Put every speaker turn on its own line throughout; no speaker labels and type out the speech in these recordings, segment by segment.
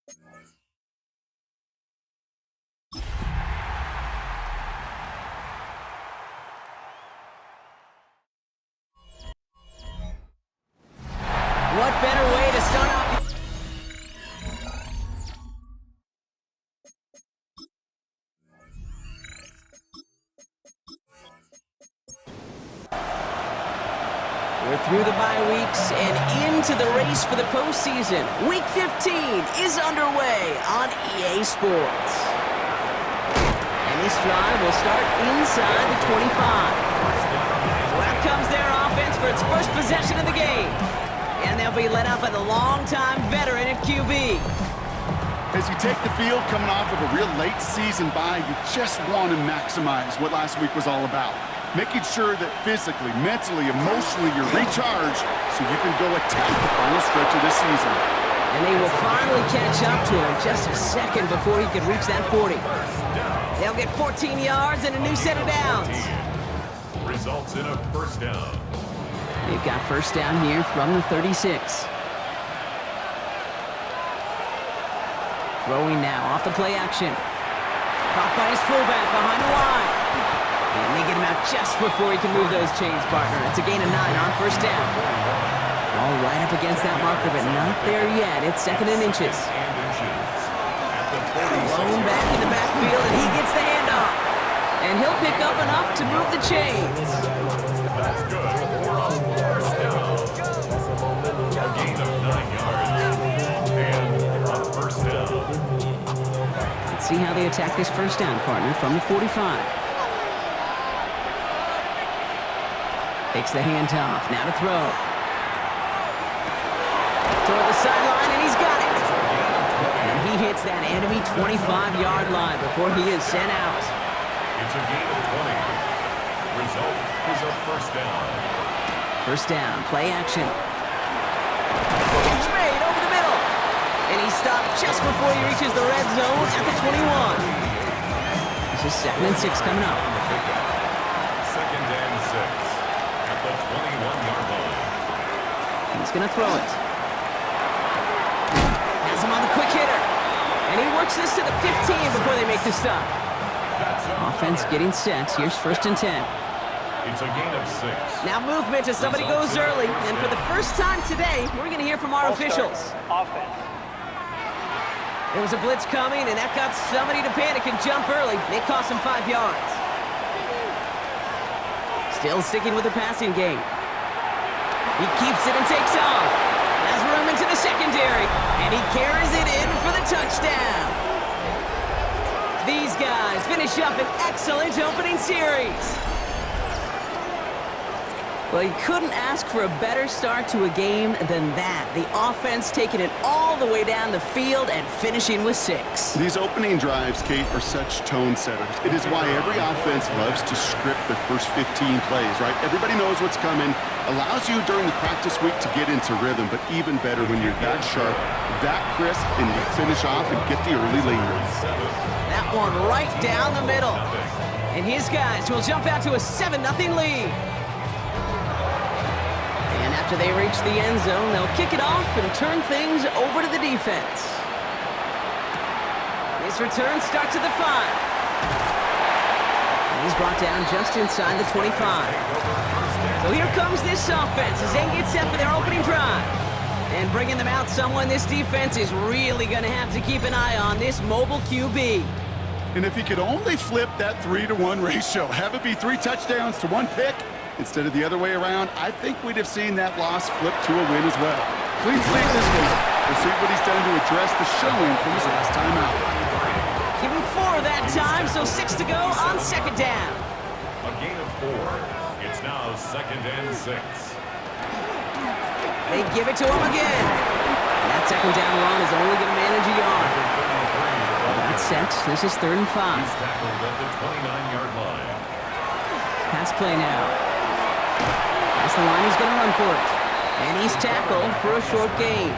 What better way to start off? We're through the bye weeks and into the race for the postseason. Week 15 is underway on EA Sports. And this drive will start inside the 25. So out comes their offense for its first possession of the game. And they'll be led up by the longtime veteran at QB.
As you take the field coming off of a real late season bye, you just want to maximize what last week was all about. Making sure that physically, mentally, emotionally you're recharged so you can go attack the final stretch of this season.
And they will finally catch up to him just a second before he can reach that 40. They'll get 14 yards and a new set of downs.
Results in a first down.
They've got first down here from the 36. Throwing now off the play action. Caught by his fullback behind the line. And they get him out just before he can move those chains, partner. It's a gain of 9 on first down. All right up against that marker, but not there yet. It's second and inches. Blown back in the backfield, and he gets the handoff. And he'll pick up enough to move the chains.
That's good. We're on first down. A gain of 9 yards. And on first down.
Let's see how they attack this first down, partner, from the 45. Takes the handoff. Now to throw. Toward the sideline, and he's got it. And he hits that enemy 25-yard line before he is sent out.
It's a gain of 20. Result is a first down.
First down, play action. Catch made over the middle. And he stopped just before he reaches the red zone at the 21. This is second and 6 coming up.
Second and 6 at the 21-yard line.
He's going to throw it. Has him on the quick hitter. And he works this to the 15 before they make the stop. Offense getting set. Here's first and 10.
It's a gain of 6.
Now movement as somebody goes early. And for the first time today, we're going to hear from our officials.
Offense.
There was a blitz coming, and that got somebody to panic and jump early. It cost him 5 yards. Still sticking with the passing game. He keeps it and takes off. Has room into the secondary, and he carries it in for the touchdown. These guys finish up an excellent opening series. Well, you couldn't ask for a better start to a game than that. The offense taking it all the way down the field and finishing with 6.
These opening drives, Kate, are such tone setters. It is why every offense loves to script their first 15 plays, right? Everybody knows what's coming. Allows you during the practice week to get into rhythm, but even better when you're that sharp, that crisp, and you finish off and get the early lead.
That one right down the middle. And his guys will jump out to a 7-0 lead. And after they reach the end zone, they'll kick it off and turn things over to the defense. This return starts at the 5. And he's brought down just inside the 25. So here comes this offense as they get set for their opening drive. And bringing them out someone this defense is really going to have to keep an eye on, this mobile QB.
And if he could only flip that 3-to-1 ratio, have it be 3 touchdowns to 1 pick, instead of the other way around, I think we'd have seen that loss flip to a win as well. Clean slate this week. We'll see what he's done to address the showing from his last time out.
Give him 4 that time, so 6 to go on second down.
A gain of 4. It's now second and 6.
They give it to him again. And that second down run is only going to manage a yard. That's set. This is 3rd and 5.
He's tackled at the 29-yard line.
Pass play now. That's the line, he's going to run for it. And he's tackled for a short gain.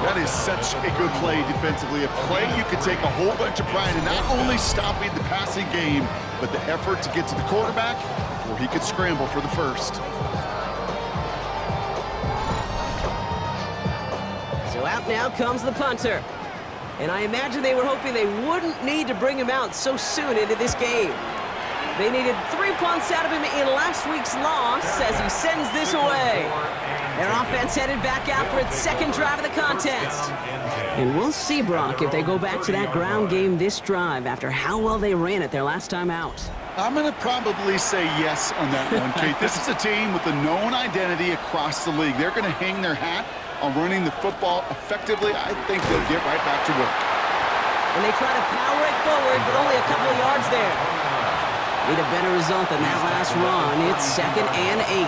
That is such a good play defensively. A play you can take a whole bunch of pride in not only stopping the passing game, but the effort to get to the quarterback before he could scramble for the first.
So out now comes the punter. And I imagine they were hoping they wouldn't need to bring him out so soon into this game. They needed 3 punts out of him in last week's loss as he sends this away. Their offense headed back out for its second drive of the contest. And we'll see, Brock, if they go back to that ground game this drive after how well they ran it their last time out.
I'm going to probably say yes on that one, Kate. This is a team with a known identity across the league. They're going to hang their hat on running the football effectively. I think they'll get right back to work.
And they try to power it forward, but only a couple of yards there. Need a better result than that last run. It's 2nd and 8.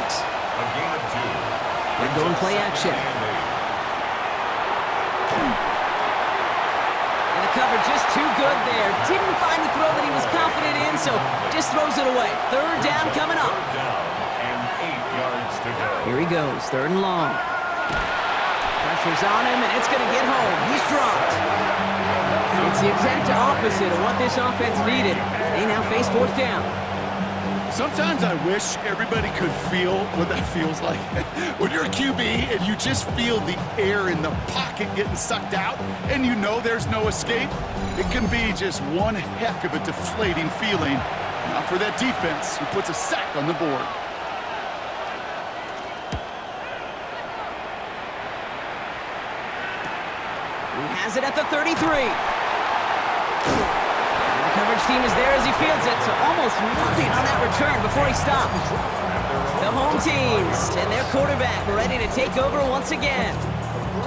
They're going play action. And the cover just too good there. Didn't find the throw that he was confident in, so just throws it away. 3rd down coming up. Here he goes, 3rd and long. Pressure's on him, and it's going to get home. He's dropped. It's the exact opposite of what this offense needed. They now face 4th down.
Sometimes I wish everybody could feel what that feels like. When you're a QB and you just feel the air in the pocket getting sucked out and you know there's no escape, it can be just one heck of a deflating feeling. Not for that defense who puts a sack on the board.
He has it at the 33. The coverage team is there as he fields it, so almost nothing on that return before he stopped. The home teams and their quarterback ready to take over once again.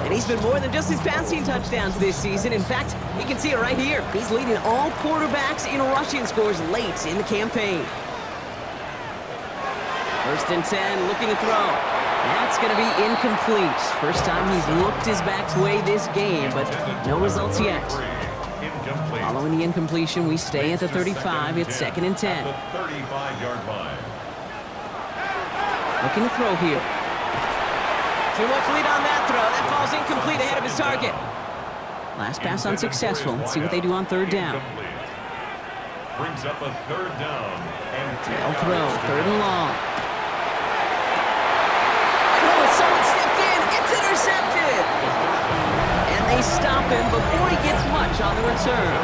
And he's been more than just his passing touchdowns this season. In fact, you can see it right here. He's leading all quarterbacks in rushing scores late in the campaign. 1st and 10, looking to throw. That's going to be incomplete. First time he's looked his back's way this game, but no results yet. Following the incompletion, we stay at the 35. It's 2nd and 10. Looking to throw here. Too much lead on that throw. That falls incomplete ahead of his target. Last pass unsuccessful. Let's see what they do on 3rd down.
Brings up a 3rd down.
They'll throw, 3rd and long. Someone stepped in. It's intercepted. And they stop him before he gets much on the return.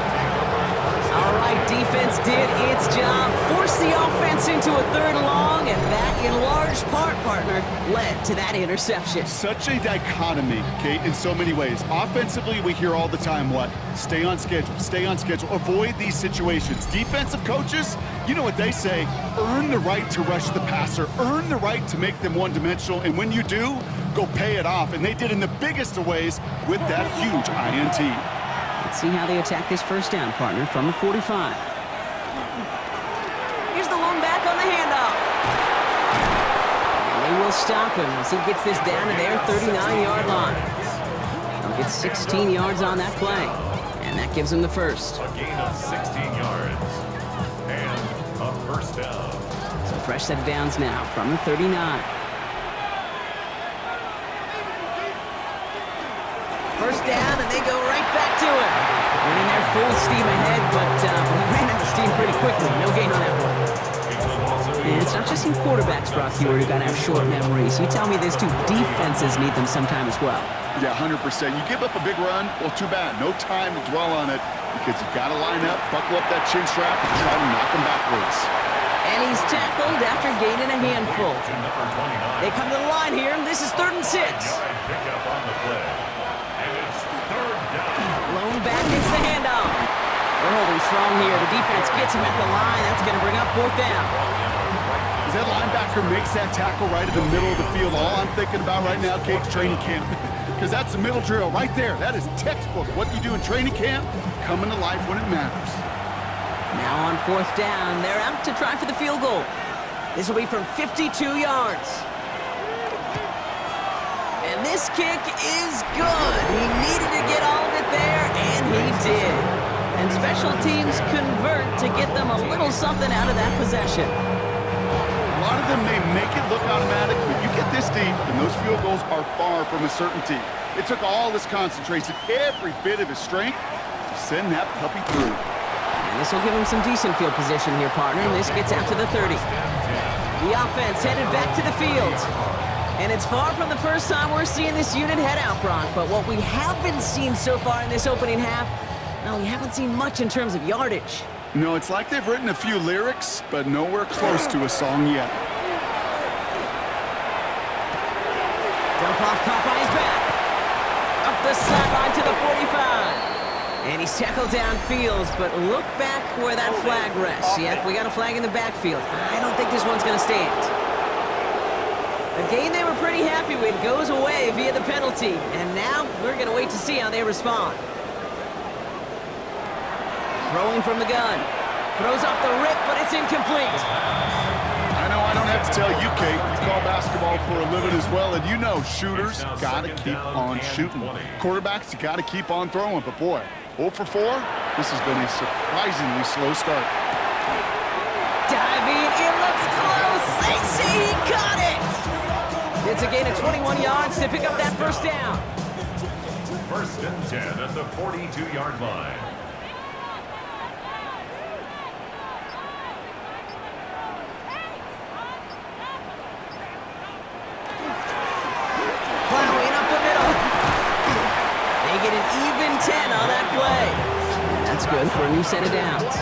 All right, defense did its job. Forced the offense into a 3rd and long, and that, in large part, partner, led to that interception.
Such a dichotomy, Kate, in so many ways. Offensively, we hear all the time what? Stay on schedule, stay on schedule. Avoid these situations. Defensive coaches, you know what they say. Earn the right to rush the passer. Earn the right to make them one-dimensional. And when you do, go pay it off. And they did in the biggest of ways with that huge INT.
Let's see how they attack this 1st down, partner, from the 45. Here's the lone back on the handoff. And they will stop him as he gets this down to their 39-yard line. They'll get 16 yards on that play. And that gives him the 1st.
A gain of 16 yards. And a 1st down.
So fresh set of downs now from the 39. 1st down, and they go right back to it. Running their full steam ahead, but he ran out of steam pretty quickly. No gain on that one. And it's not just your quarterbacks, Brock Hewitt, who got to have short memories. You tell me this too. Defenses need them sometime as well.
Yeah, 100%. You give up a big run, well, too bad. No time to dwell on it because you got to line up, buckle up that chin strap, and try to knock them backwards.
And he's tackled after gaining a handful. They come to the line here. This is 3rd and 6. Lone back gets the handoff. They're holding strong here. The defense gets him at the line. That's going to bring up 4th down.
As that linebacker makes that tackle right in the middle of the field, all I'm thinking about right now, Kate, training camp. Because that's the middle drill right there. That is textbook. What you do in training camp, coming to life when it matters.
Now on 4th down, they're out to try for the field goal. This will be from 52 yards. And this kick is good. He needed to get all of it there, and he did. And special teams convert to get them a little something out of that possession.
A lot of them may make it look automatic, but you get this deep, and those field goals are far from a certainty. It took all his concentration, every bit of his strength, to send that puppy through.
And this will give him some decent field position here, partner. This gets out to the 30. The offense headed back to the field. And it's far from the first time we're seeing this unit head out, Brock, but what we haven't seen so far in this opening half, well, we haven't seen much in terms of yardage.
No, it's like they've written a few lyrics, but nowhere close to a song yet.
Dump off caught by his back. Up the sideline to the 45. And he's tackled downfield, but look back where that flag rests. Yep, we got a flag in the backfield. I don't think this one's going to stand. A game they were pretty happy with goes away via the penalty. And now we're going to wait to see how they respond. Throwing from the gun. Throws off the rip, but it's incomplete.
I know I don't have to tell you, Kate. You call basketball for a living as well, and you know shooters got to keep on shooting. Quarterbacks, you got to keep on throwing. But boy, 0 for 4, this has been a surprisingly slow start.
Diving, it looks close. They say he caught it. It's a gain of 21 yards to pick up that first down.
First and 10 at the 42-yard line.
Plowing up the middle. They get an even 10 on that play. That's good for a new set of downs.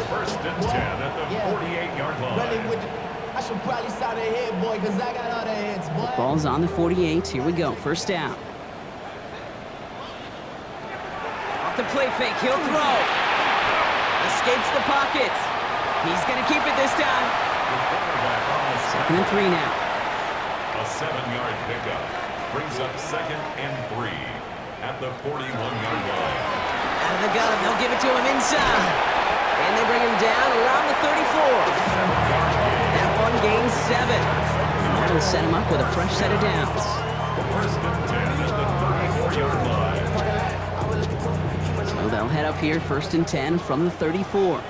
First and 10 at the 48-yard line.
I should probably start ahead, boy, because I got other heads, boy.
Ball's on the 48. Here we go. First down. Off the play fake. He'll throw. Escapes the pocket. He's going to keep it this time. Second and 3 now.
A 7-yard pickup brings up second and 3 at the 41-yard line.
Out of the gun. They'll give it to him inside. And they bring him down around the 34. That one gains 7. And that'll set him up with a fresh set of downs.
First and 10 at the 34-yard line.
So they'll head up here, first and 10 from the 34.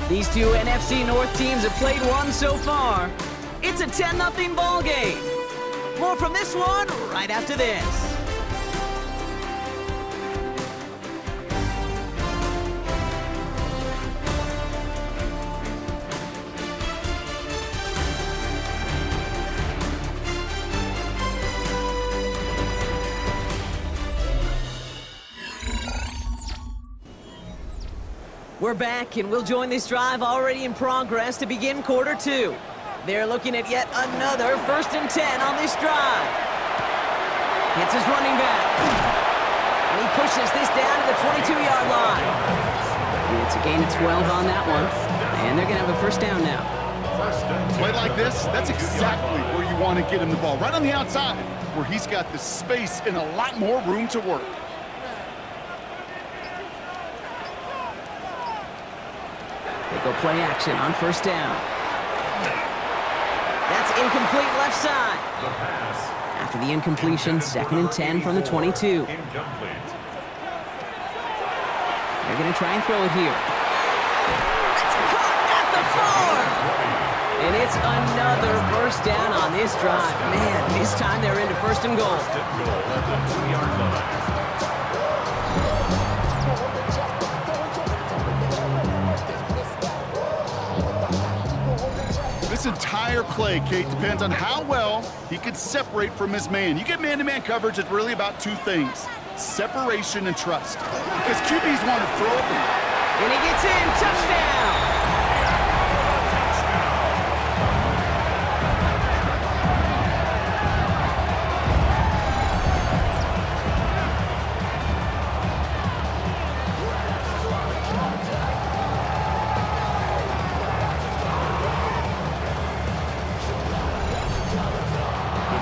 These two NFC North teams have played one so far. It's a 10-0 ball game. More from this one right after this. We're back, and we'll join this drive already in progress to begin quarter 2. They're looking at yet another first and 10 on this drive. It's his running back. And he pushes this down to the 22-yard line. And it's a gain of 12 on that one. And they're going to have a first down now.
Play like this, that's exactly where you want to get him the ball. Right on the outside, where he's got the space and a lot more room to work.
They go play action on first down. That's incomplete left side.
The pass.
After the incompletion, second and 10 from the 22.
Incomplete.
They're going to try and throw it here. It's caught at the 4. And it's another first down on this drive. Man, this time they're into first and goal.
First and goal at the 2-yard line.
This entire play, Kate, depends on how well he can separate from his man. You get man-to-man coverage, it's really about two things: separation and trust. Because QBs want to throw it.
And he gets in, touchdown!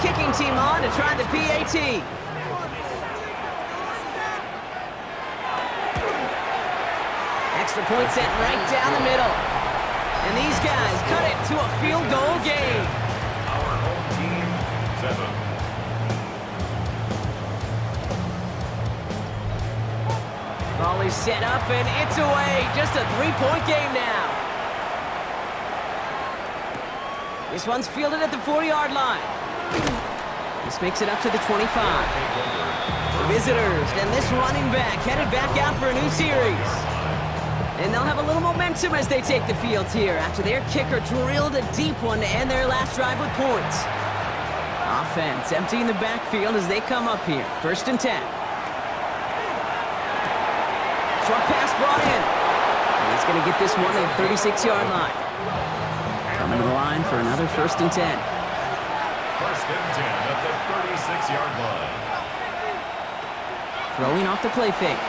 Kicking team on to try the PAT. Extra point set right down the middle. And these guys cut it to a field goal game.
Our home team, 7.
Ball is set up and it's away. Just a 3-point game now. This one's fielded at the 4-yard line. This makes it up to the 25. Visitors, and this running back headed back out for a new series. And they'll have a little momentum as they take the field here after their kicker drilled a deep one to end their last drive with points. Offense emptying the backfield as they come up here. 1st and 10. Short pass brought in. And he's going to get this one at the 36-yard line. Coming to the line for another 1st and 10.
1st and 10 at the 36-yard line.
Throwing off the play fake.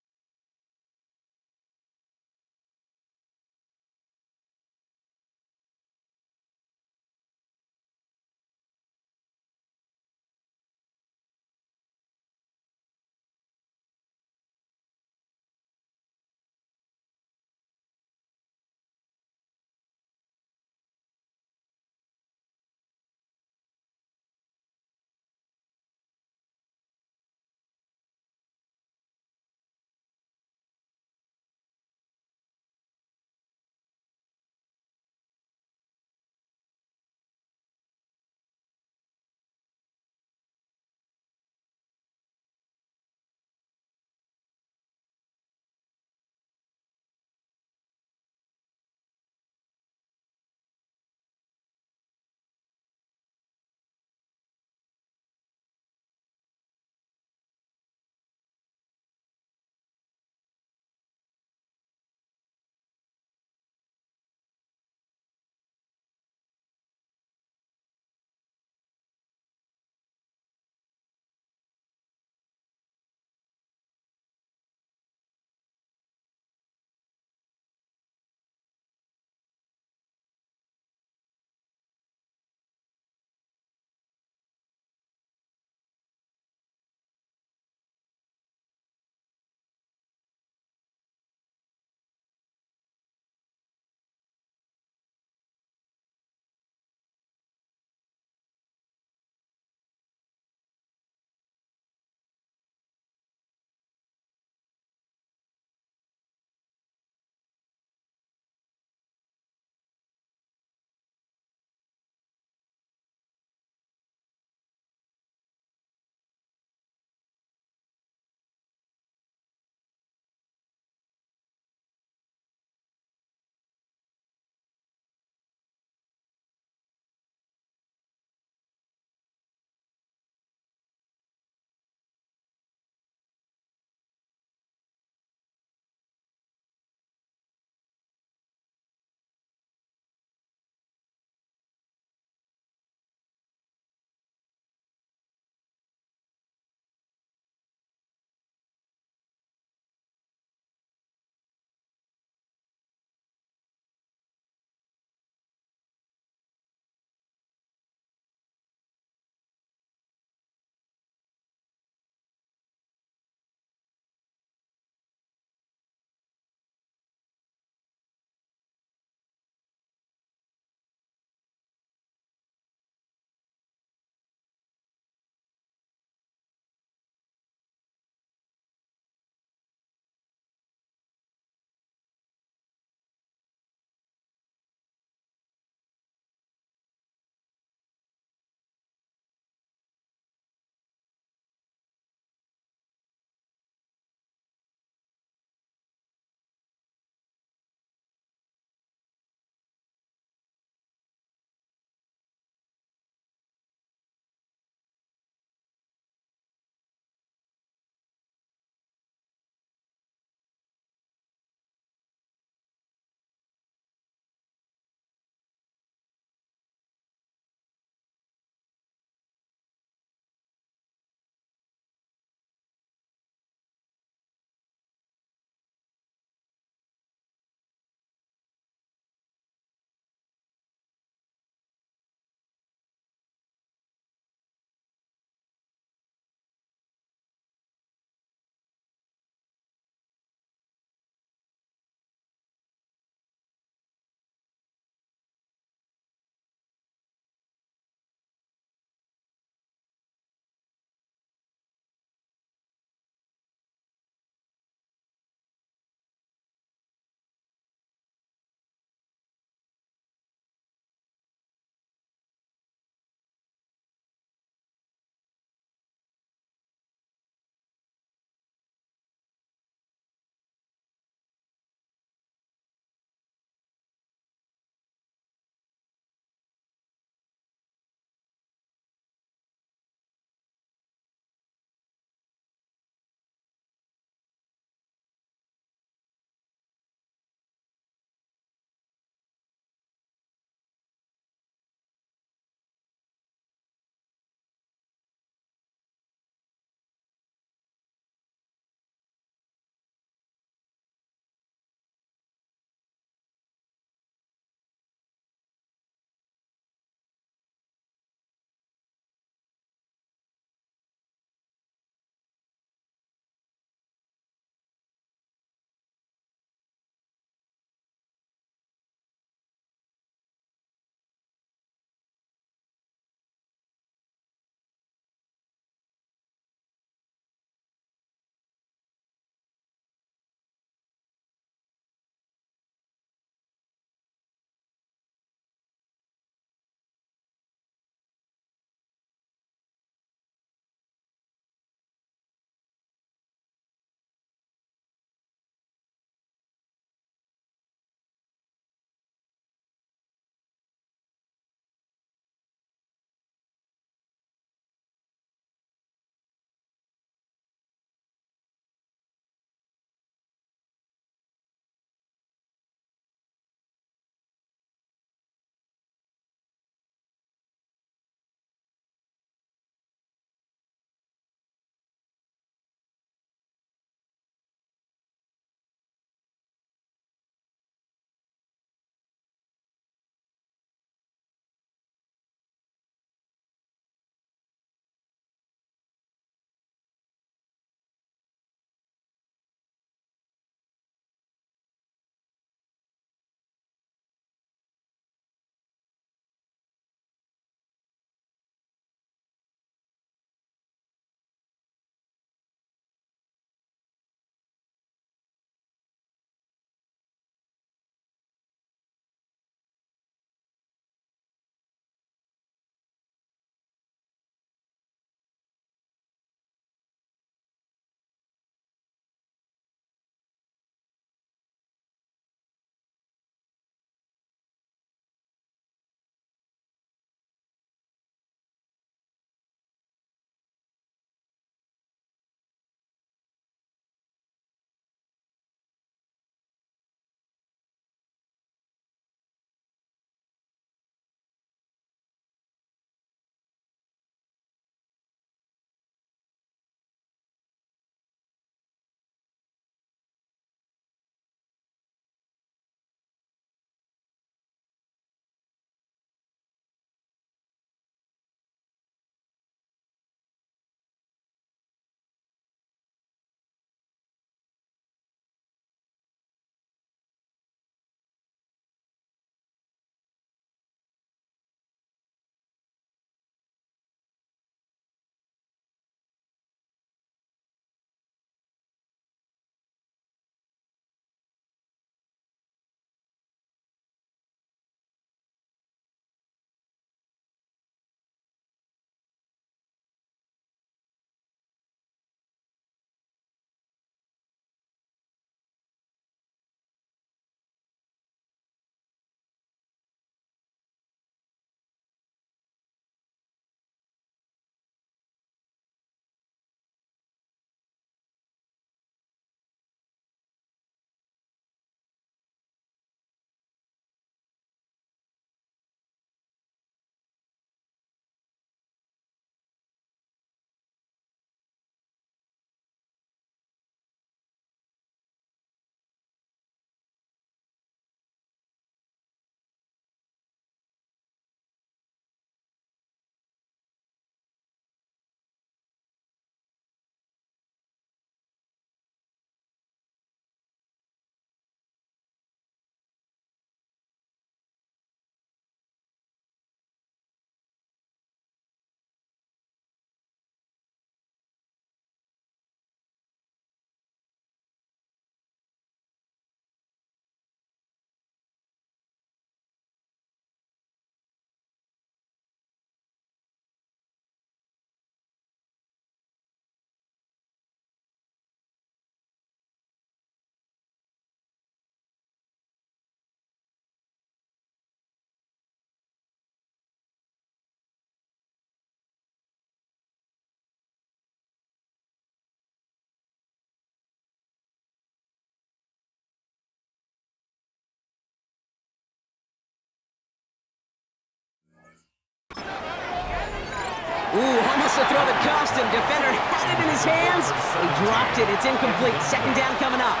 This will throw that cost him. Defender had it in his hands. He dropped it. It's incomplete. Second down coming up.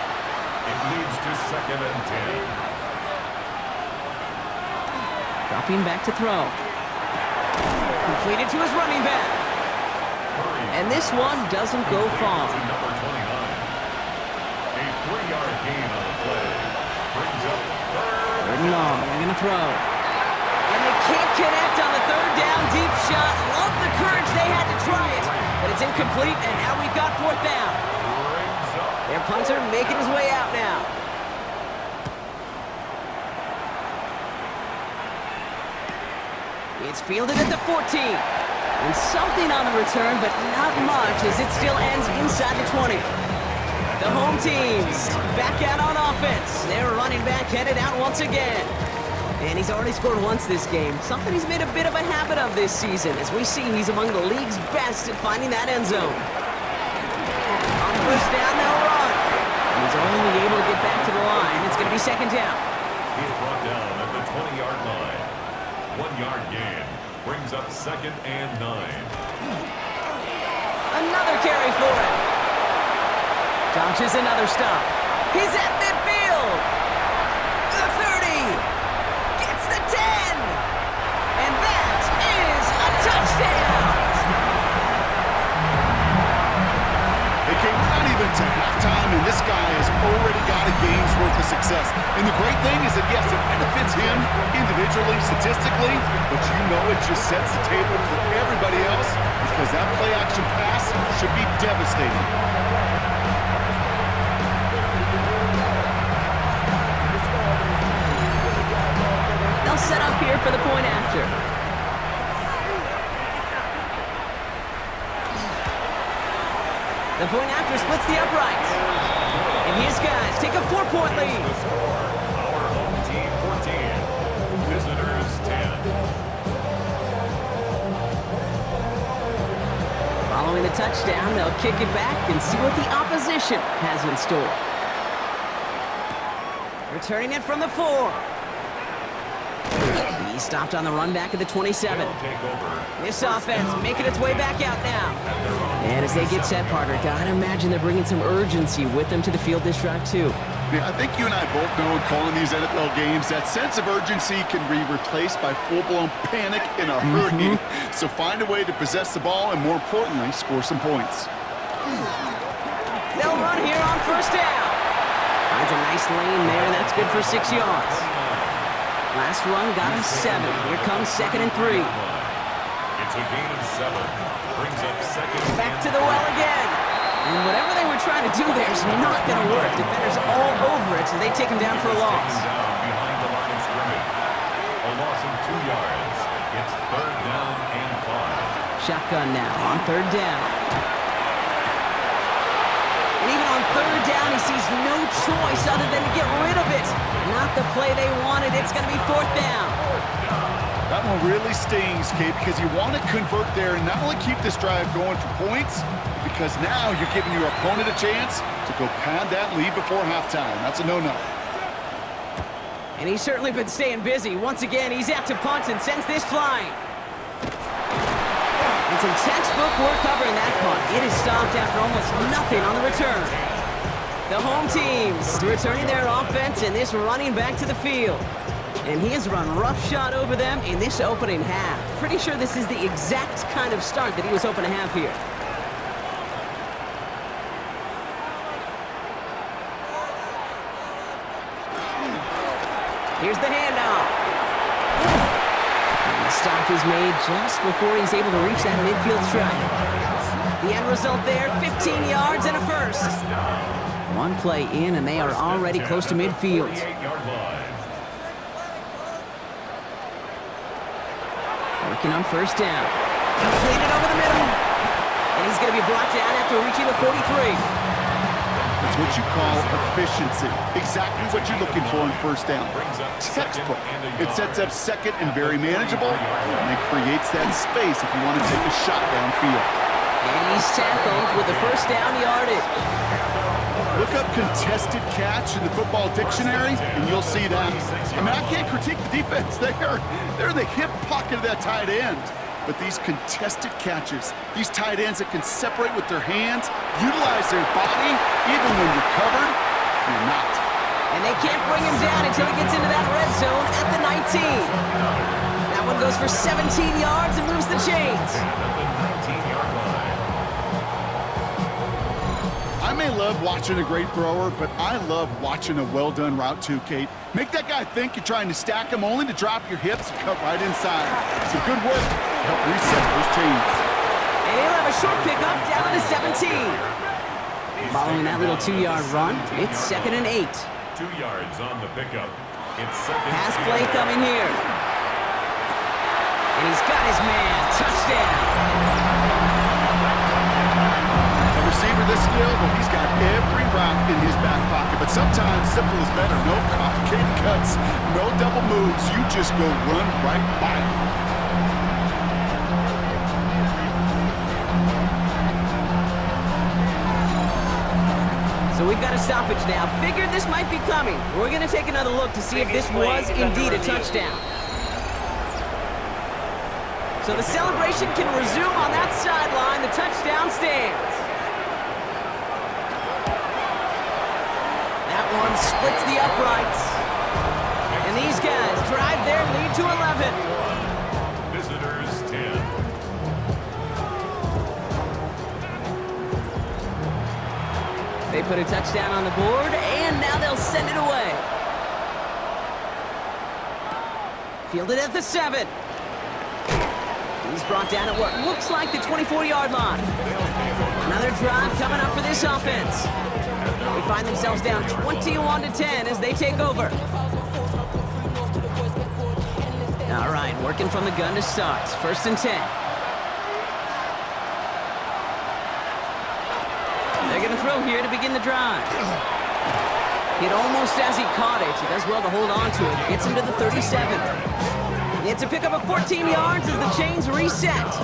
It leads to 2nd and 10.
Dropping back to throw. Completed to his running back. And this one doesn't go far.
Number 29. A 3-yard gain on the play. Brings up 3rd
and long. They're going to throw. And they can't connect on the 3rd down. Deep shot. Love the courage they had to try it. But it's incomplete, and now we've got 4th down. Their punter making his way out now. It's fielded at the 14. And something on the return, but not much as it still ends inside the 20. The home team's back out on offense. Their running back headed out once again. And he's already scored once this game, something he's made a bit of a habit of this season. As we see, he's among the league's best at finding that end zone. On 1st down, they'll run. And he's only able to get back to the line. It's going to be 2nd down.
He's brought down at the 20-yard line. 1-yard gain. Brings up 2nd and 9.
Another carry for him. Dodges another stop. He's at midfield. The 30. Gets the 10. And that is a touchdown.
It came not even to halftime, and this guy has already got a game's worth of success. And the great thing is that, yes, it benefits him individually, statistically, but you know it just sets the table for everybody else because that play-action pass should be devastating.
They'll set up here for the point after. The point after splits the uprights. And his guys take a 4-point lead.
Our home team 14. Visitors 10.
Following the touchdown, they'll kick it back and see what the opposition has in store. Returning it from the 4. He stopped on the run back at the 27. This offense making its way back out now. And as they get set, partner, gotta imagine they're bringing some urgency with them to the field this drive, too.
Yeah, I think you and I both know in calling these NFL games that sense of urgency can be replaced by full-blown panic in a hurry. So find a way to possess the ball and, more importantly, score some points.
They'll run here on 1st down. Finds a nice lane there, and that's good for 6 yards. Last run got him 7. Here comes 2nd and 3.
It's a gain of 7. Brings up 2nd.
Back to the well again. And whatever they were trying to do there is not going to work. Defenders all over it, so they take him down for a loss.
Behind the line of scrimmage. A loss of 2 yards. It's 3rd down and 5.
Shotgun now on 3rd down. And even on 3rd down, he sees no choice other than to get rid of it. Not the play they wanted. It's going to be 4th down.
That one really stings, Kate, because you want to convert there and not only keep this drive going for points, because now you're giving your opponent a chance to go pad that lead before halftime. That's a no-no.
And he's certainly been staying busy. Once again, he's out to punt and sends this flying. And some textbook work covering that punt. It is stopped after almost nothing on the return. The home teams returning their offense and this running back to the field. And he has run roughshod over them in this opening half. Pretty sure this is the exact kind of start that he was hoping to have here. Here's the handoff. And the stop is made just before he's able to reach that midfield strike. The end result there, 15 yards and a first. One play in, and they are already close to midfield. Working on 1st down. Completed over the middle. And he's going to be brought down after reaching the 43.
That's what you call efficiency. Exactly what you're looking for in 1st down. Textbook. It sets up 2nd and very manageable, and it creates that space if you want to take a shot downfield.
And he's tackled with the 1st down yardage.
Look up contested catch in the football dictionary, and you'll see that. I mean, I can't critique the defense there. They're in the hip pocket of that tight end. but these contested catches, these tight ends that can separate with their hands, utilize their body, even when you're covered, you're not.
And they can't bring him down until he gets into that red zone at the 19. That one goes for 17 yards and moves the chains.
I may love watching a great thrower, but I love watching a well-done route too, Kate. Make that guy think you're trying to stack him only to drop your hips and cut right inside. Some good work to help reset those chains.
And he'll have a short pickup down to 17. Following that little 2-yard run, it's 2nd and 8.
2 yards on the pickup. It's 2nd.
Pass play coming here. And he's got his man. Touchdown.
Receiver this skilled, well, he's got every route in his back pocket, but sometimes simple is better. No complicated cuts, no double moves. You just go run right by him.
So we've got a stoppage now. Figured this might be coming. We're going to take another look to see if this was indeed a touchdown. So the celebration can resume on that sideline. The touchdown stands. One splits the uprights. And these guys drive their lead to 11.
Visitors 10.
They put a touchdown on the board, and now they'll send it away. Fielded at the 7. He's brought down at what looks like the 24-yard line. Another drive coming up for this offense. They find themselves down 21-10 as they take over. All right, working from the gun to start. 1st and 10. They're going to throw here to begin the drive. Hit almost as he caught it. He does well to hold on to it. Gets him to the 37. It's a pickup of 14 yards as the chains reset.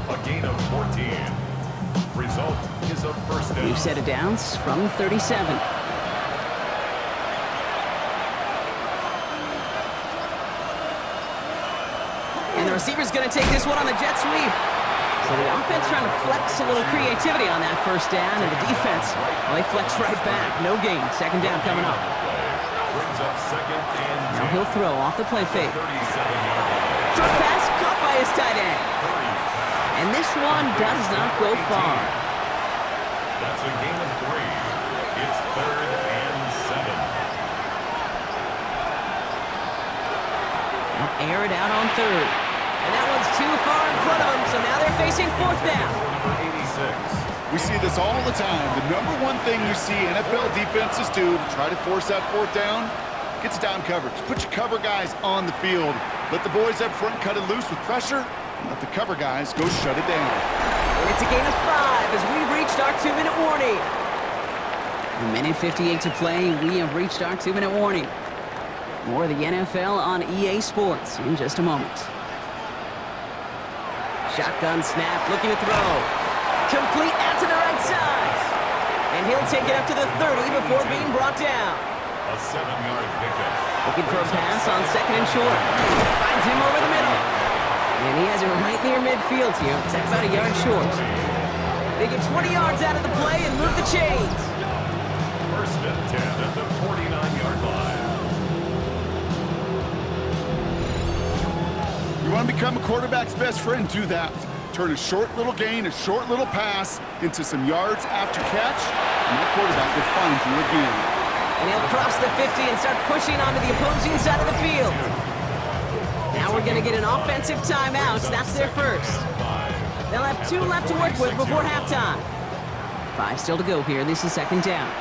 A gain of 14. Result is a 1st down.
We've set it down from 37. And the receiver's going to take this one on the jet sweep. So the offense trying to flex a little creativity on that 1st down, and the defense, well, they flex right back. No gain. 2nd down coming up.
Brings up 2nd and 10.
Now he'll throw off the play fake.
37-yard line.
Short pass caught by his tight end. And this one does not go far.
That's a gain of 3. It's 3rd and 7.
Now air it out on 3rd. And that one's too far in front of them, so now they're facing 4th down.
Number 86.
We see this all the time. The number one thing you see NFL defenses do to try to force that 4th down, gets down coverage. Put your cover guys on the field. Let the boys up front cut it loose with pressure, and let the cover guys go shut it down.
And it's a gain of 5 as we've reached our 2-minute warning. A minute 58 to play. We have reached our 2-minute warning. More of the NFL on EA Sports in just a moment. Shotgun snap, looking to throw. Complete out to the right side. And he'll take it up to the 30 before being brought down.
A 7-yard pickup.
Looking for a pass on 2nd and short. Finds him over the middle. And he has it right near midfield here. It's about a yard short. They get 20 yards out of the play and move the chains.
1st and 10 at the 49-yard line.
You want to become a quarterback's best friend, do that. Turn a short little gain, a short little pass into some yards after catch, and that quarterback will find you again.
And he'll cross the 50 and start pushing onto the opposing side of the field. Now we're going to get an offensive timeout. That's their first. They'll have 2 left to work with before halftime. 5 still to go here. This is 2nd down.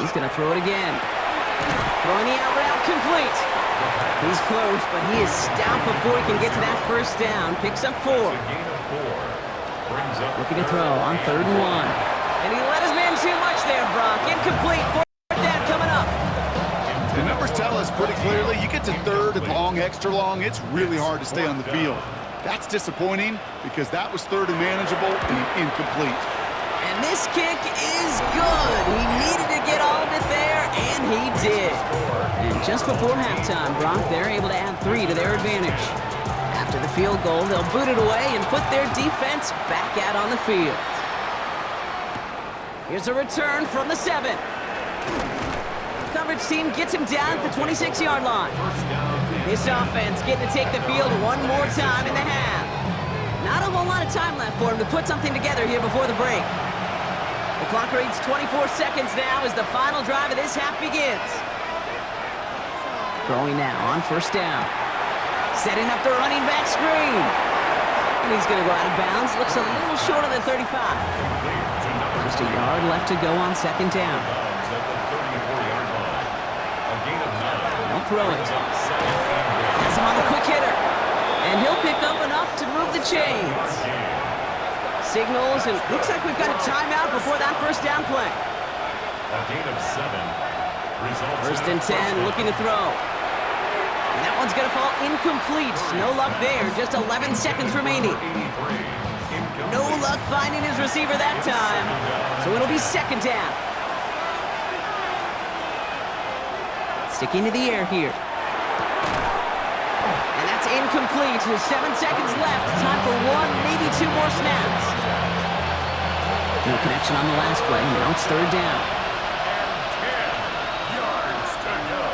He's going to throw it again. Throwing the out route complete. He's close, but he is stopped before he can get to that 1st down. Picks up 4. Looking to throw on 3rd and 1. And he let his man too much there, Brock. Incomplete. 4th down coming up.
The numbers tell us pretty clearly, you get to 3rd and long, extra long, it's really hard to stay on the field. That's disappointing because that was 3rd and manageable and incomplete.
And this kick is good. He needed to get all of it there, and he did. And just before halftime, Brock, they're able to add 3 to their advantage. After the field goal, they'll boot it away and put their defense back out on the field. Here's a return from the 7. Coverage team gets him down at the 26-yard line. This offense getting to take the field one more time in the half. Not a whole lot of time left for him to put something together here before the break. The clock reads 24 seconds now as the final drive of this half begins. Throwing now on first down. Setting up the running back screen. And he's going to go out of bounds. Looks a little short of the 35. Just a yard left to go on second down. They'll throw it. Has him on the quick hitter. And he'll pick up enough to move the chains. Signals, and looks like we've got a timeout before that first down play.
A gain of 7.
First and 10, looking to throw. And that one's going to fall incomplete. No luck there, just 11 seconds remaining. No luck finding his receiver that time. So it'll be second down. Sticking to the air here. And that's incomplete. 7 seconds left. Time for 1, maybe 2 more snaps. No connection on the last play. Now it's third down.
10 yards to go.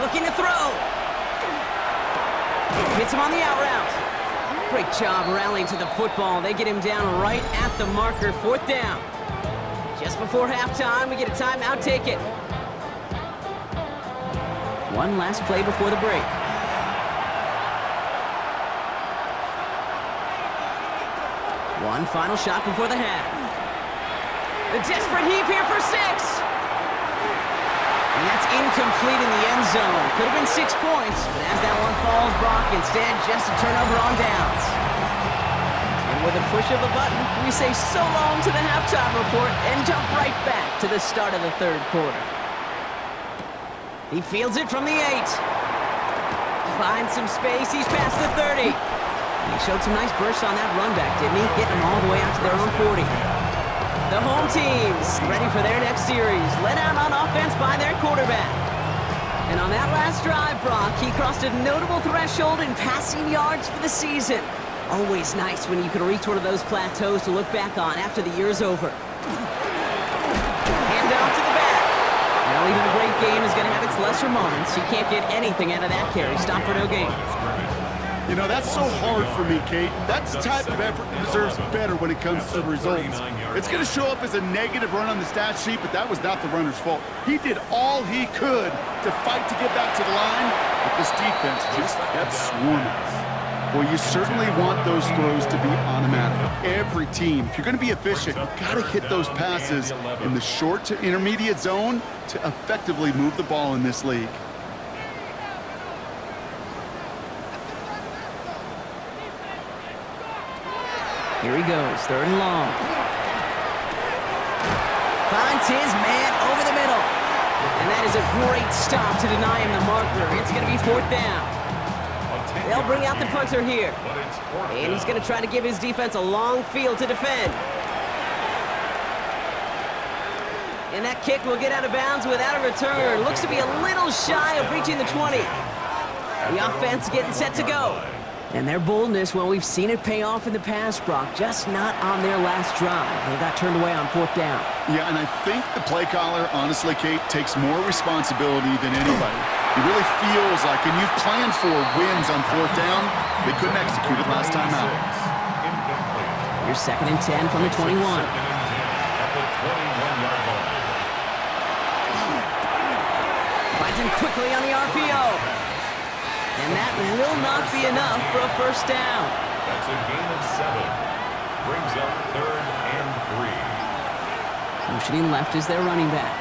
Looking to throw. Hits him on the out route. Great job rallying to the football. They get him down right at the marker. Fourth down. Just before halftime, we get a timeout. Take it. One last play before the break. One final shot before the half. The desperate heave here for 6. And that's incomplete in the end zone. Could have been 6 points, but as that one falls, Brock, instead just a turnover on downs. And with a push of a button, we say so long to the halftime report and jump right back to the start of the third quarter. He fields it from the 8. Finds some space. He's past the 30. And he showed some nice bursts on that run back, didn't he? Getting them all the way out to their own 40. The home team's ready for their next series. Led out on offense by their quarterback. And on that last drive, Brock, he crossed a notable threshold in passing yards for the season. Always nice when you can reach one of those plateaus to look back on after the year's over. Hand off to the back. Well, even a great game is going to have its lesser moments. You can't get anything out of that carry. Stop for no gain.
You know, that's so hard for me, Kate. That's the type of effort that deserves better when it comes to the results. It's going to show up as a negative run on the stat sheet, but that was not the runner's fault. He did all he could to fight to get back to the line, but this defense just kept swarming. Well, you certainly want those throws to be automatic. Every team, if you're going to be efficient, you've got to hit those passes in the short to intermediate zone to effectively move the ball in this league.
Here he goes, third and long. Finds his man over the middle. And that is a great stop to deny him the marker. It's going to be fourth down. They'll bring out the punter here. And he's going to try to give his defense a long field to defend. And that kick will get out of bounds without a return. Looks to be a little shy of reaching the 20. The offense getting set to go. And their boldness, well, we've seen it pay off in the past, Brock, just not on their last drive. They got turned away on fourth down.
Yeah, and I think the play caller, honestly, Kate, takes more responsibility than anybody. It really feels like, and you've planned for wins on fourth down, they couldn't execute it last time out.
Here's second and 10 from the 21. Finds him quickly on the RPO. And that will not be enough for a first down.
That's a gain of 7. Brings up third and 3.
Motioning left is their running back.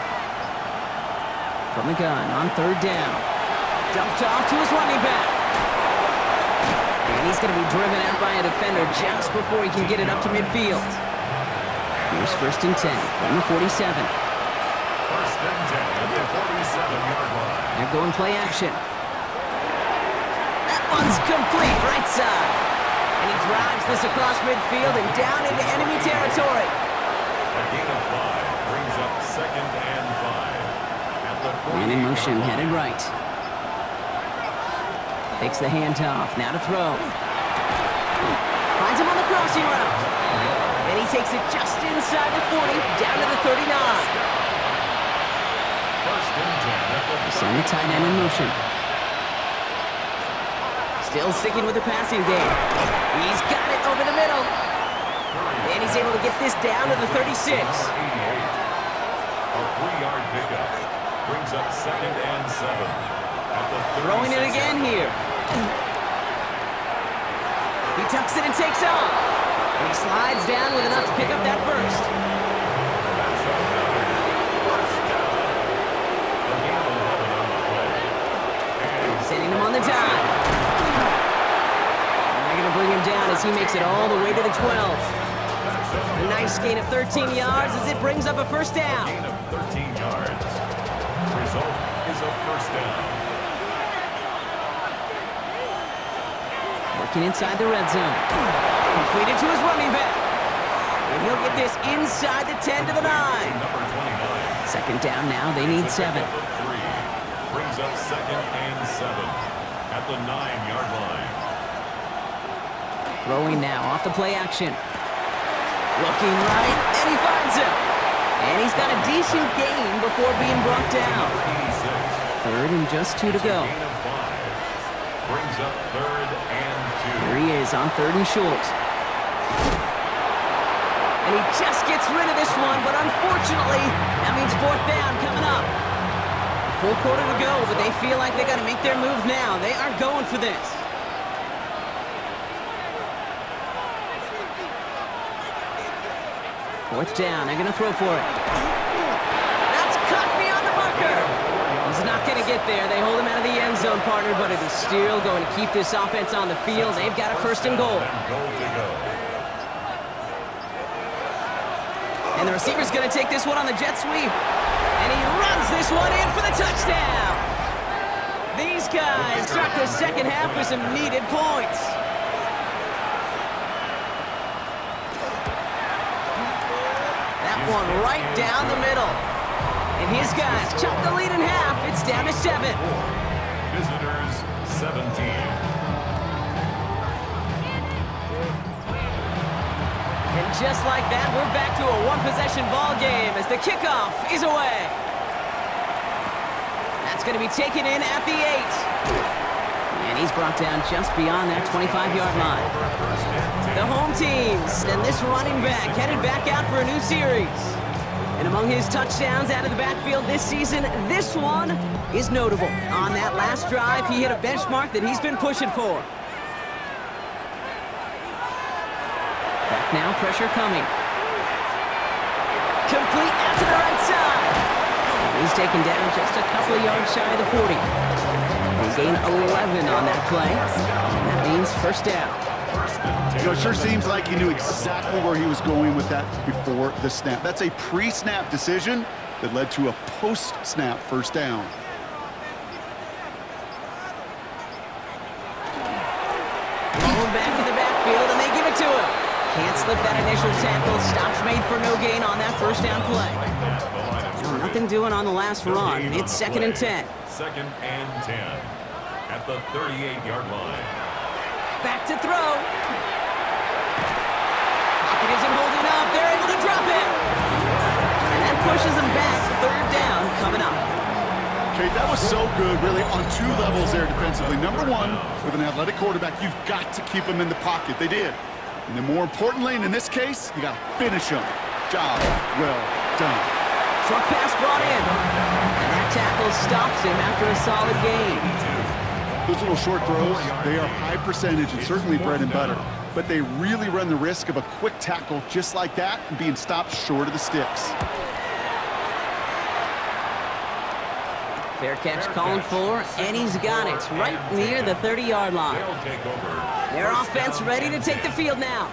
From the gun on third down. Dumped off to his running back. And he's going to be driven out by a defender just before he can get it up to midfield. Here's first and 10 from the 47.
First and 10 at the 47-yard line.
They're going play action. One's complete, right side. And he drives this across midfield and down into enemy territory.
A gain of 5 brings up second and 5. At the
Man in
48-yard
motion,
line.
headed right. Takes the handoff, now to throw. Finds him on the crossing route. And he takes it just inside the 40, down to the 39.
First and 10 at the
Send the tight end in motion. Still sticking with the passing game. He's got it over the middle. And he's able to get this down to the 36.
A 3-yard pickup brings up second and 7. At the
Throwing it again here. He tucks it and takes off. And he slides down with enough to pick up that first.
That's another first down. A gain of 11 on the play. And
Sending him on the dive. And they're going to bring him down as he makes it all the way to the 12. A nice gain of 13 yards as it brings up a first down.
gain of 13 yards. Result is a first down.
Working inside the red zone. Completed to his running back. And he'll get this inside the 10 to the 9.
Number 29.
Second down now, they need 7.
Pickup of 3. Brings up second and 7 at the 9-yard line.
Throwing now off the play action. Looking right, and he finds him. And he's got a decent gain before being brought down.
Number 86.
Third and just 2 to go.
Gain of 5. Brings up third and 2.
Here he is on 3rd and short. And he just gets rid of this one, but unfortunately, that means 4th down coming up. A full quarter to go, but they feel like they got to make their move now. They are going for this. Fourth down, they're going to throw for it. That's caught beyond the marker. He's not going to get there. They hold him out of the end zone, partner, but it is still going to keep this offense on the field. They've got a 1st and goal.
And goal to go.
And the receiver's going to take this one on the jet sweep. And he runs this one in for the touchdown. These guys start the second half with some needed points. That one right down the middle. And his guys chop the lead in half. It's down to 7.
Visitors 17.
And just like that, we're back to a one-possession ball game as the kickoff is away. That's going to be taken in at the 8. And he's brought down just beyond that 25-yard line. The home team send this running back headed back out for a new series. And among his touchdowns out of the backfield this season, this one is notable. On that last drive, he hit a benchmark that he's been pushing for. Back now, pressure coming. Complete out to the right side. He's taken down just a couple of yards shy of the 40. They gain 11 on that play, and that means 1st down.
You know, it sure seems like he knew exactly where he was going with that before the snap. That's a pre-snap decision that led to a post-snap 1st down.
Rolling back in the backfield, and they give it to him. Can't slip that initial tackle. Stops made for no gain on that 1st down play. Nothing doing on the last run. It's 2nd and 10.
Second and 10 at the 38-yard line.
Back to throw. Pocket isn't holding up. They're able to drop it. And that pushes them back. 3rd down coming up.
Okay, that was so good, really, on 2 levels there defensively. Number 1, with an athletic quarterback, you've got to keep him in the pocket. They did. And then more importantly, in this case, you got to finish him. Job well done.
Short pass brought in. And that tackle stops him after a solid gain.
Those little short throws, they are high percentage and certainly bread and butter. But they really run the risk of a quick tackle just like that and being stopped short of the sticks.
Fair catch calling for, and he's got it right near the 30-yard line.
They'll take over.
Their offense ready to take the field now.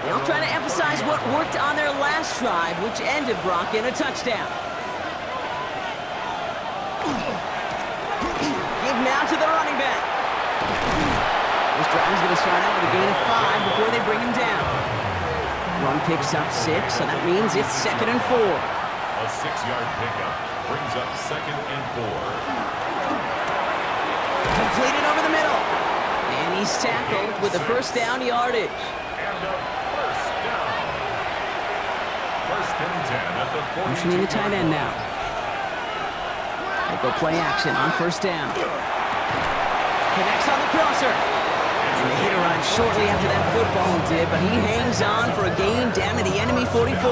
They'll try to emphasize what worked on their last drive, which ended Brock in a touchdown. Give now to the running back. This drive is going to start out with a gain of 5 before they bring him down. Run picks up 6, so that means it's 2nd and 4.
A 6-yard pickup brings up 2nd and 4.
Completed over the middle. And he's tackled with the first down yardage.
And a first down. 1st and 10 at the 42.
Motioning the tight end now. They go play action on first down. Connects on the crosser. And the hit arrived shortly after that football did, but he hangs on for a gain down to the enemy 44.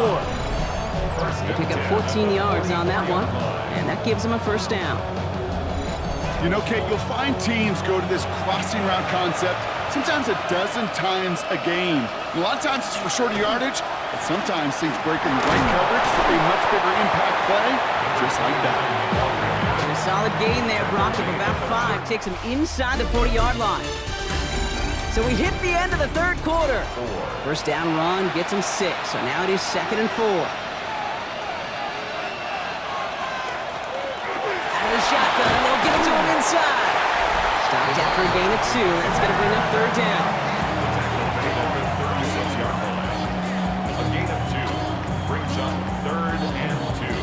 They pick up 14 yards on that one, and that gives them a first down.
You know, Kate, you'll find teams go to this crossing route concept sometimes a dozen times a game. And a lot of times it's for shorter yardage, but sometimes things break in the right coverage for a much bigger impact play, just like that.
And a solid gain there, Brock, of about 5. Takes him inside the 40-yard line. So we hit the end of the third quarter. First down run gets him 6, so now it is 2nd and 4. Out of the shotgun, and they'll give it to him inside. Stopped after a gain of 2. That's going to bring up third down.
A gain of 2 brings up 3rd and 2.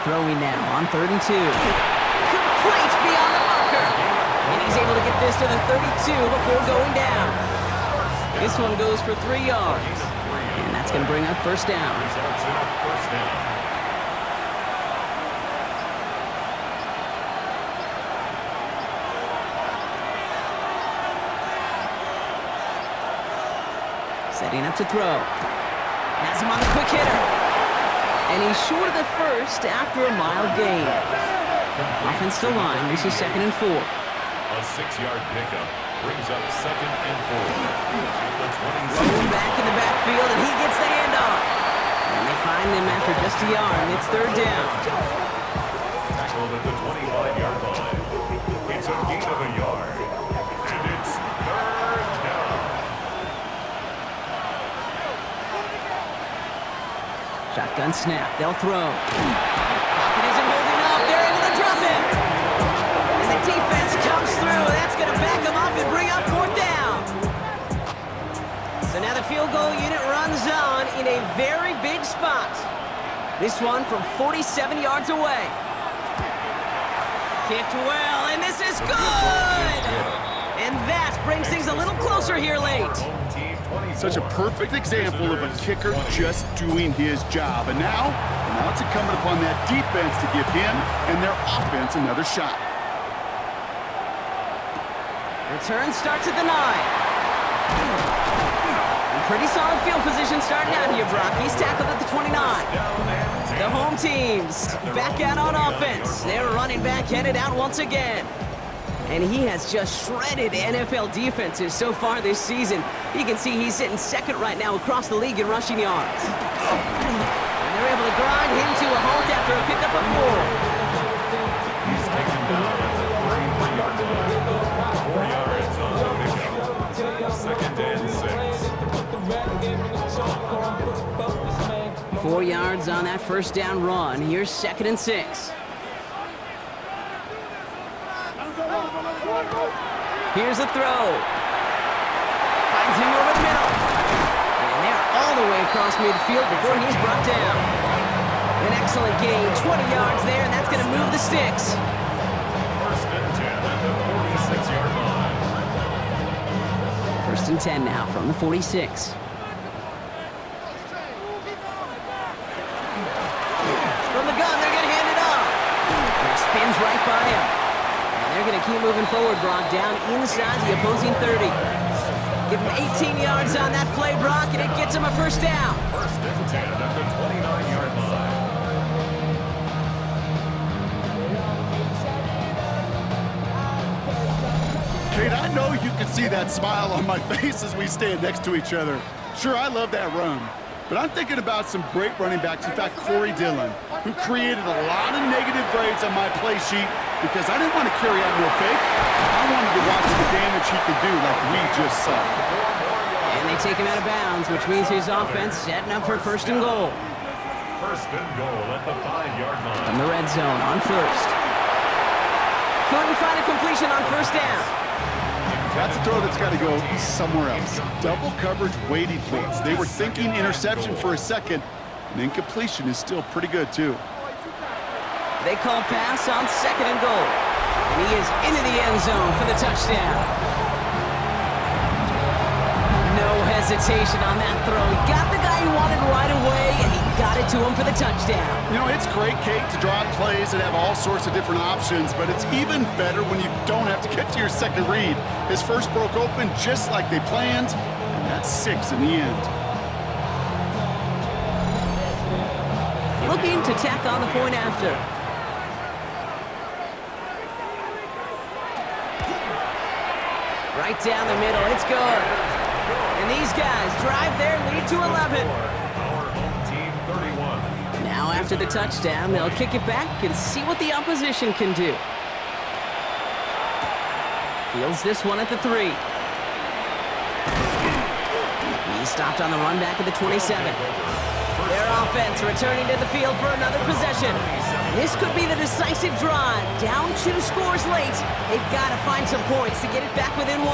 Throwing now on 3rd and 2. Complete beyond the marker. And he's able to get this to the 32 before going down. This one goes for 3 yards. And that's going to bring up first down.
Results in a first down.
Setting up to throw. Has him on the quick hitter. And he's short of the first after a mild gain. Offense to line. This is 2nd and 4.
A 6-yard pickup brings up 2nd and 4.
Thrown back in the backfield, and he gets the handoff. And they find him after just a yard, and it's third down.
Tackled at the 25-yard line. It's a gain of a yard. And it's third down.
Shotgun snap. They'll throw. Pocket isn't holding up. They're able to drop it. And the defense comes through. That's going to back them up and bring up fourth down. So now the field goal unit runs on in a very big spot. This one from 47 yards away. Kicked well, and this is good! And that brings things a little closer here late.
Such a perfect example of a kicker just doing his job. And now it's incumbent upon that defense to give him and their offense another shot.
Return starts at the 9. And pretty solid field position starting out here, Brock. He's tackled at the 29. The home teams back out on offense. Their running back headed out once again. And he has just shredded NFL defenses so far this season. You can see he's sitting 2nd right now across the league in rushing yards. And they're able to grind him to a halt after a pickup of 4.
He's taken down at the 33-yard line. 4 yards on the pickup. 2nd and 6.
4 yards on that first down run. Here's 2nd and 6. Here's a throw. Finds him over the middle. And they're all the way across midfield before he's brought down. An excellent gain, 20 yards there, and that's going to move the sticks.
1st and 10 at the 46-yard line.
1st and 10 now from the 46. From the gun, they're going to hand it off. And it spins right by him. They're going to keep moving forward, Brock, down inside the opposing 30. Give him 18 yards on that play, Brock, and it gets him a first down.
1st and 10 at the 29-yard line.
Kate, I know you can see that smile on my face as we stand next to each other. Sure, I love that run. But I'm thinking about some great running backs. In fact, Corey Dillon, who created a lot of negative grades on my play sheet because I didn't want to carry out no fake. I wanted to watch the damage he could do like we just saw.
And they take him out of bounds, which means his offense setting up for 1st and goal.
1st and goal at the 5-yard line.
From the red zone on 1st. Couldn't find a completion on first down.
That's a throw that's got to go somewhere else. Double coverage waiting for us. They were thinking interception for a second, and incompletion is still pretty good, too.
They call pass on 2nd and goal. And he is into the end zone for the touchdown. No hesitation on that throw. He got the guy he wanted right away, and he got it to him for the touchdown.
You know, it's great, Kate, to draw up plays and have all sorts of different options, but it's even better when you don't have to get to your second read. His first broke open just like they planned, and that's 6 in the end.
Looking to tack on the point after. Right down the middle, it's good. And these guys drive their lead to 11.
Our home team 31.
Now after the touchdown, they'll kick it back and see what the opposition can do. Fields this one at the 3. He's stopped on the run back at the 27. Their offense returning to the field for another possession. This could be the decisive drive. Down 2 scores late. They've got to find some points to get it back within 1.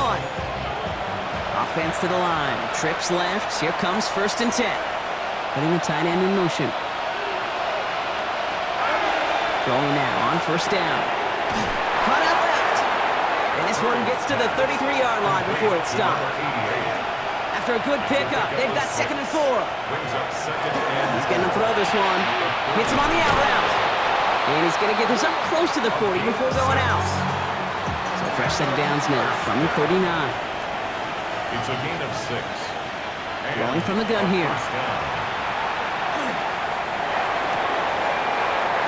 Offense to the line. Trips left. Here comes 1st and 10. Putting the tight end in motion. Going now on 1st down. Cut out left. And this one gets to the 33-yard line before it's stopped. After a good pickup, they've got 2nd and 4. He's going to throw this one. Hits him on the out route. And he's going to get this up close to the 40 before going out. So fresh set of downs now from the 39.
It's a gain of 6.
Rolling from the gun here.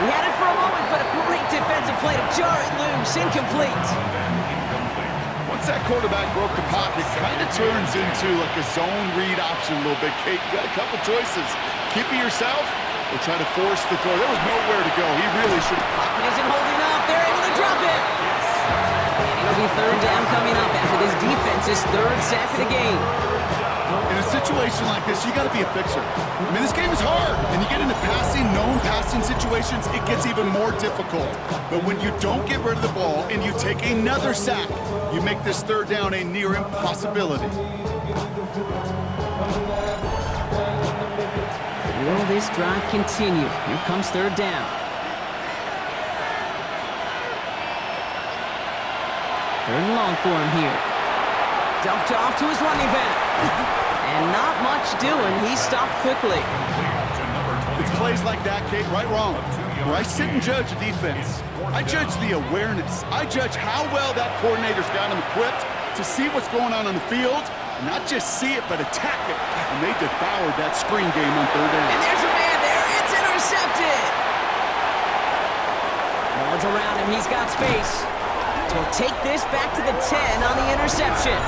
He had it for a moment, but a great defensive play to jar it loose. Incomplete.
Once that quarterback broke the pocket, kind of turns into like a zone read option a little bit. Kate, you got a couple choices. Keep it yourself or try to force the throw. There was nowhere to go. He really should have.
Pocket isn't holding up. They're able to drop it. And it'll be 3rd down coming up after this defense's 3rd sack of the game.
In a situation like this, you got to be a fixer. I mean, this game is hard, and you get into passing, known passing situations, it gets even more difficult. But when you don't get rid of the ball and you take another sack, you make this 3rd down a near impossibility.
Will this drive continue? Here comes 3rd down. 3rd and long for him here. Dumped off to his running back. And not much doing. He stopped quickly.
It's plays like that, Kate, right wrong. Where I sit and judge a defense. I judge the awareness. I judge how well that coordinator's got him equipped to see what's going on the field, and not just see it, but attack it. And they devoured that screen game on 3rd down.
And there's a man there. It's intercepted. No one's around him. He's got space. So he'll take this back to the 10 on the interception.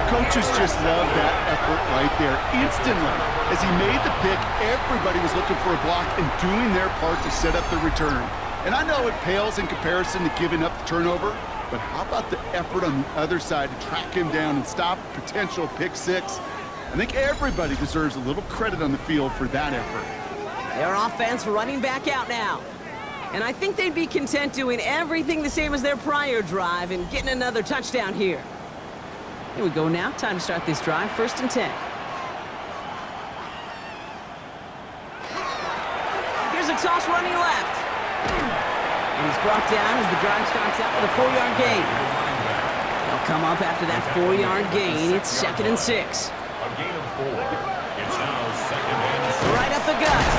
Coaches just love that effort right there. Instantly, as he made the pick, everybody was looking for a block and doing their part to set up the return. And I know it pales in comparison to giving up the turnover, but how about the effort on the other side to track him down and stop potential pick 6? I think everybody deserves a little credit on the field for that effort.
Their offense running back out now. And I think they'd be content doing everything the same as their prior drive and getting another touchdown here. Here we go now. Time to start this drive. 1st and 10. Here's a toss running left. And he's brought down as the drive starts out with a 4-yard gain. They'll come up after that 4-yard gain. It's 2nd and 6.
A gain of 4. It's now 2nd and 6.
Right up the gut.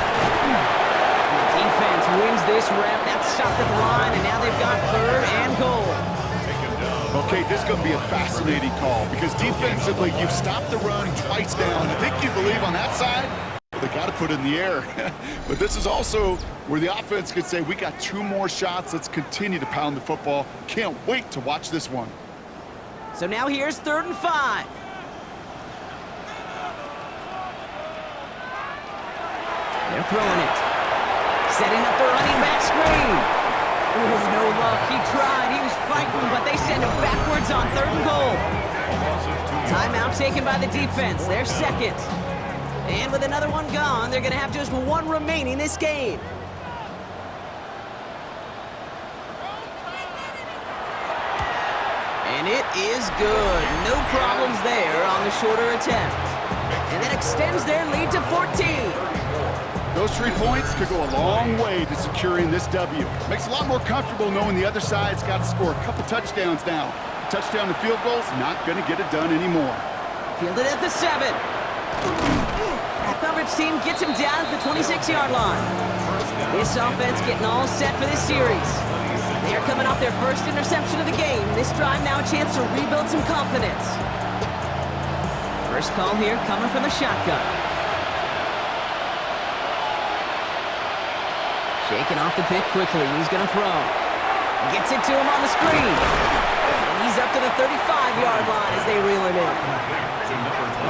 And the defense wins this rep. That's stopped at the line, and now they've got 3rd and goal.
Okay, this is going to be a fascinating call because defensively, you've stopped the run twice down. I think you believe on that side, they got to put it in the air. But this is also where the offense could say, we got 2 more shots. Let's continue to pound the football. Can't wait to watch this one.
So now here's 3rd and 5. They're throwing it. Setting up the running back screen. Oh, no luck. He tried. He was fighting, but they send him backwards on 3rd and goal. Timeout taken by the defense. They're 2nd. And with another one gone, they're going to have just 1 remaining this game. And it is good. No problems there on the shorter attempt. And that extends their lead to 14.
Those 3 points could go a long way to securing this W. Makes it a lot more comfortable knowing the other side's got to score a couple touchdowns now. A touchdown to field goal's not going to get it done anymore.
Fielded at the 7. The coverage team gets him down at the 26-yard line. This offense getting all set for this series. They are coming off their first interception of the game. This drive now a chance to rebuild some confidence. First call here coming from the shotgun. Shaking off the pick quickly. He's going to throw. Gets it to him on the screen. And he's up to the 35-yard line as they reel him in.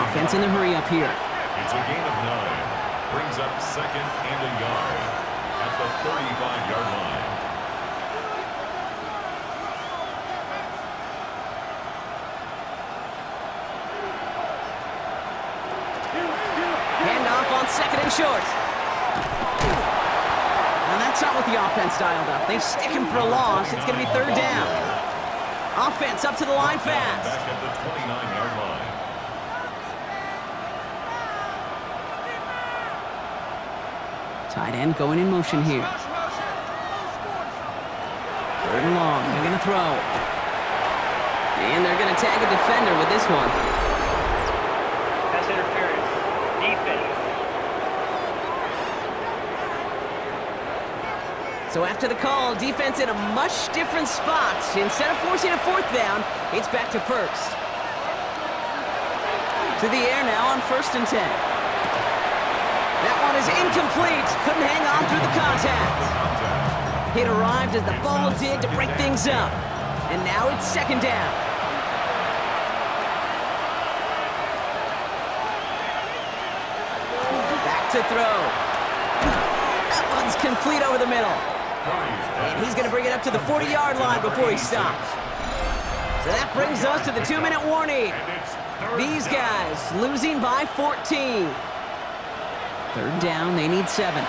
Offense in the hurry up here.
It's a gain of 9. Brings up 2nd and a yard at the 35-yard line.
Handoff on 2nd and short. And that's not what the offense dialed up. They stick him for a loss. It's going to be 3rd down. Offense up to the line fast.
Back at the 29-yard line.
Tight end going in motion here. 3rd and long. They're going to throw. And they're going to tag a defender with this one.
Pass interference. Defense.
So after the call, defense in a much different spot. Instead of forcing a 4th down, it's back to 1st. To the air now on 1st and 10. That one is incomplete. Couldn't hang on through the contact. It arrived as the ball did to break things up. And now it's 2nd down. Back to throw. That one's complete over the middle. And he's going to bring it up to the 40-yard line before he stops. So that brings us to the 2-minute warning. These guys losing by 14. 3rd down, they need 7. No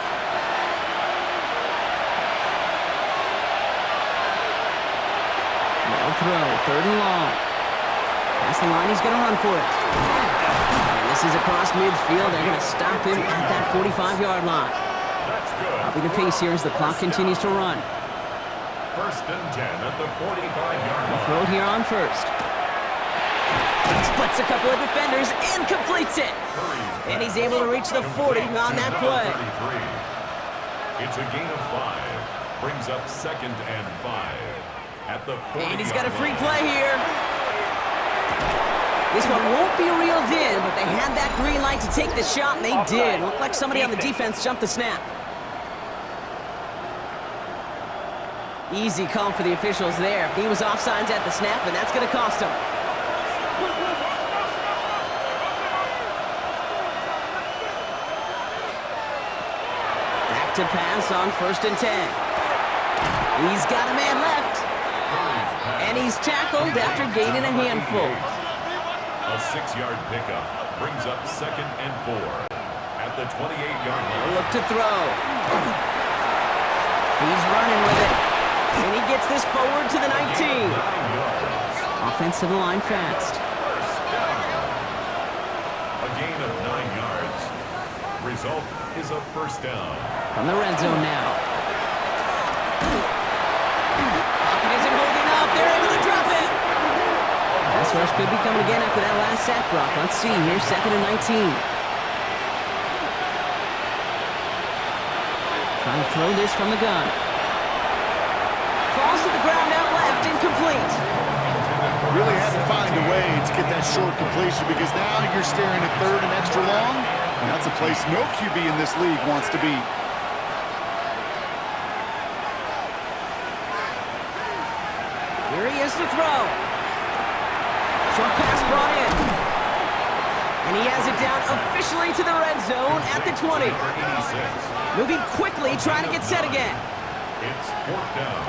throw, 3rd and long. Past the line, he's going to run for it. And this is across midfield. They're going to stop him at that 45-yard line. Upping the pace here as the clock continues to run.
1st and 10 at the 45-yard line.
Throw here on 1st. Splits a couple of defenders and completes it. And he's able to reach the 40 on that play.
It's a gain of 5. Brings up 2nd and 5 at the 40.
And he's got a free play here. This one won't be reeled in, but they had that green light to take the shot, and they did. Looked like somebody on the defense jumped the snap. Easy call for the officials there. He was offsides at the snap, and that's going to cost him. Back to pass on 1st and 10. He's got a man left. And he's tackled after gaining a handful.
A 6-yard pickup brings up 2nd and 4 at the 28-yard line.
Look to throw. He's running with it. And he gets this forward to the 19. Offense to the line fast.
A gain of 9 yards. Result is a 1st down.
From the red zone now. Pocket isn't holding up. They're able to drop it. Pass rush could be coming again after that last sack, Brock. Let's see here. 2nd and 19. Trying to throw this from the gun. Falls to the ground out left, incomplete.
Really had to find a way to get that short completion because now you're staring at 3rd and extra long, and that's a place no QB in this league wants to be.
Here he is to throw. Short pass brought in. And he has it down officially to the red zone at the 20. Moving quickly, trying to get set again.
It's 4th down.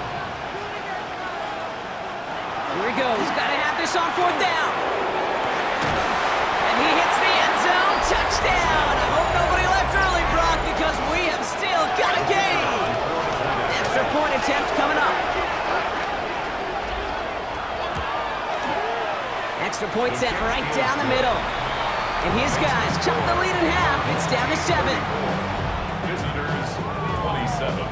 Here he goes. Got to have this on 4th down. And he hits the end zone. Touchdown. I hope nobody left early, Brock, because we have still got a game. Extra point attempt coming up. Extra point sent right down the middle. And his guys chop the lead in half. It's down to 7.
Visitors, 27.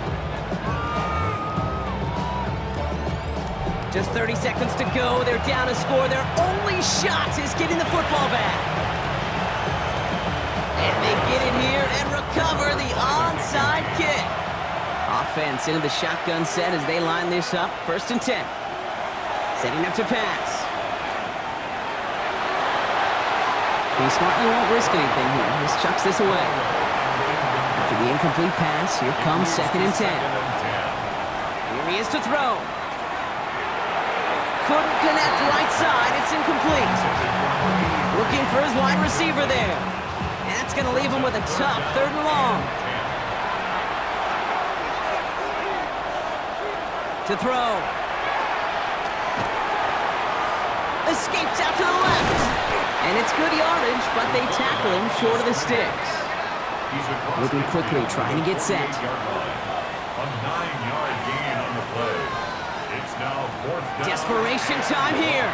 Just 30 seconds to go. They're down a score. Their only shot is getting the football back. And they get it here and recover the onside kick. Offense into the shotgun set as they line this up. 1st and 10. Setting up to pass. He smartly won't risk anything here. Just chucks this away. After the incomplete pass, here comes 2nd and 10. Here he is to throw. Couldn't connect right side. It's incomplete. Looking for his wide receiver there. And that's going to leave him with a tough 3rd and long. To throw. Escapes out to the left. And it's good yardage, but they tackle him short of the sticks. Moving quickly, trying to get set.
A 9-yard gain on the play. It's now 4th down.
Desperation time here.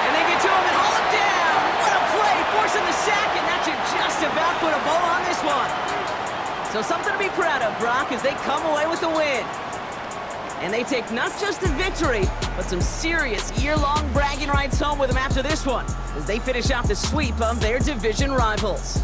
And they get to him and haul him down. What a play, forcing the sack, and that should just about put a bow on this one. So something to be proud of, Brock, as they come away with the win. And they take not just the victory, but some serious year-long bragging rights home with them after this one, as they finish off the sweep of their division rivals.